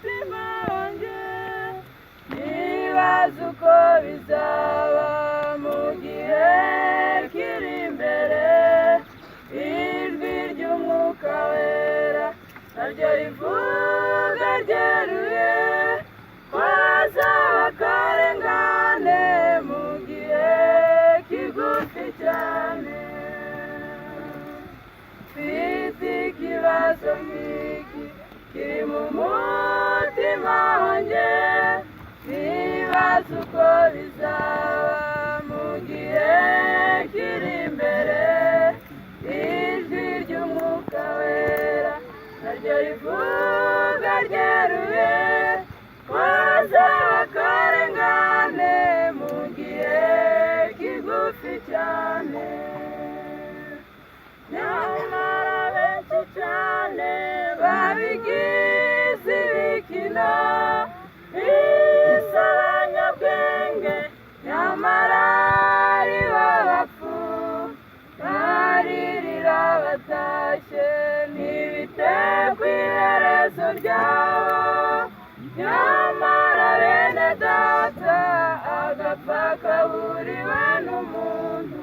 umutima wanjye nibaza uko bizaba mu gihe kiri imbere ijwi ry'umwuka wera naryo rivuga ryeruye ko hazaba akarengane mu gihe kigufi cyane mfite ikibazo nk'iki kiri mu mutima wanjye nibaza uko bizaba mu gihe kiri imbere ijwi ry'umwuka wera naryo rivuga ryeruye ko hazaba akarengane mu gihe kigufi cyane nyamara benshi cyane babigize ibikino bise abanyabwenge nyamara ari bo bapfu baririra batashye ntibite ku iherezo ryabo nyamara bene data agapfa kaburiwe n'umuntu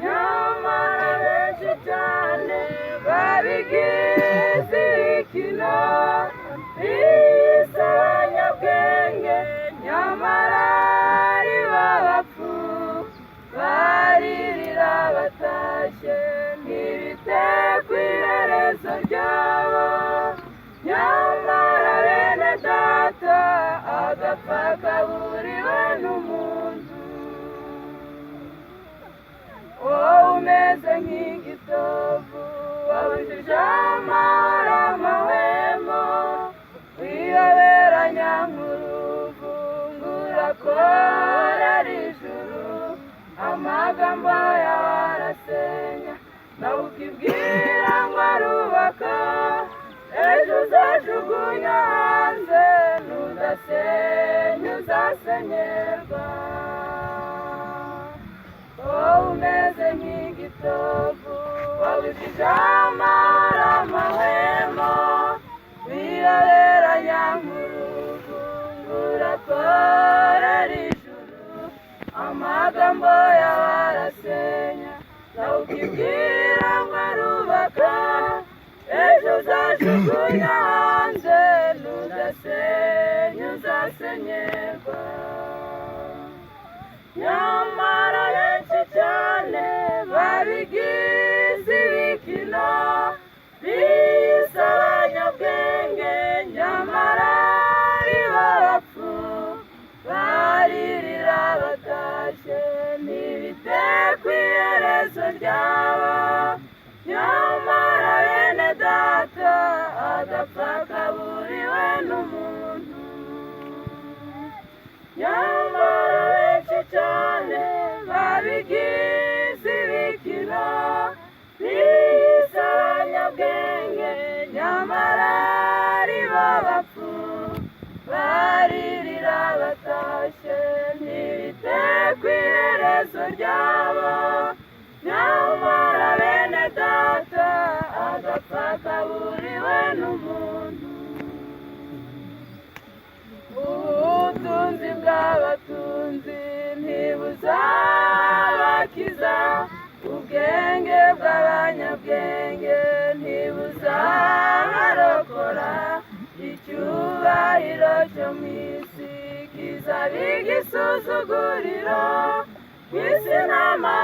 nyamara benshi cyane babigize ibikino bise abanyabwenge nyamara ari bo bapfu baririra batashye ntibite ku iherezo ryabo nyamara bene data agapfa kaburiwe n'umuntu wowe umeze nk'igitovu wabujije amahoro amahwemo wiyoberanya nk'uruvungura korera ijuru amagambo yawe arasenya nawe ukibwira ngo arubaka ejo uzajugunya hanze nudasenya uzasenyerwa wowe umeze nk'igitovu wabujije amahoro amahwemo wiyoberanya nk'uruvungura korera ijuru amagambo yawe arasenya nawe ukibwira ngo arubaka ejo uzajugunya hanze nudasenya uzasenyerwa nyamara benshi cyane babigize ibikino bise abanyabwenge nyamara ari bo bapfu baririra batashye ntibite ku iherezo ryabo nyamara bene data agapfa kaburiwe n'umuntu nyamara benshi cyane babigize ibikino bise abanyabwenge nyamara ari bo bapfu baririra batashye ntibite ku iherezo ryabo nyamara bene data agapfa kaburiwe n'umuntu ubutunzi bw'abatunzi ntibuzabakiza ubwenge bw'abanyabwenge ntibuzabarokora icyubahiro cyo mu isi kizaba igisuzuguriro ku isi n'amahanga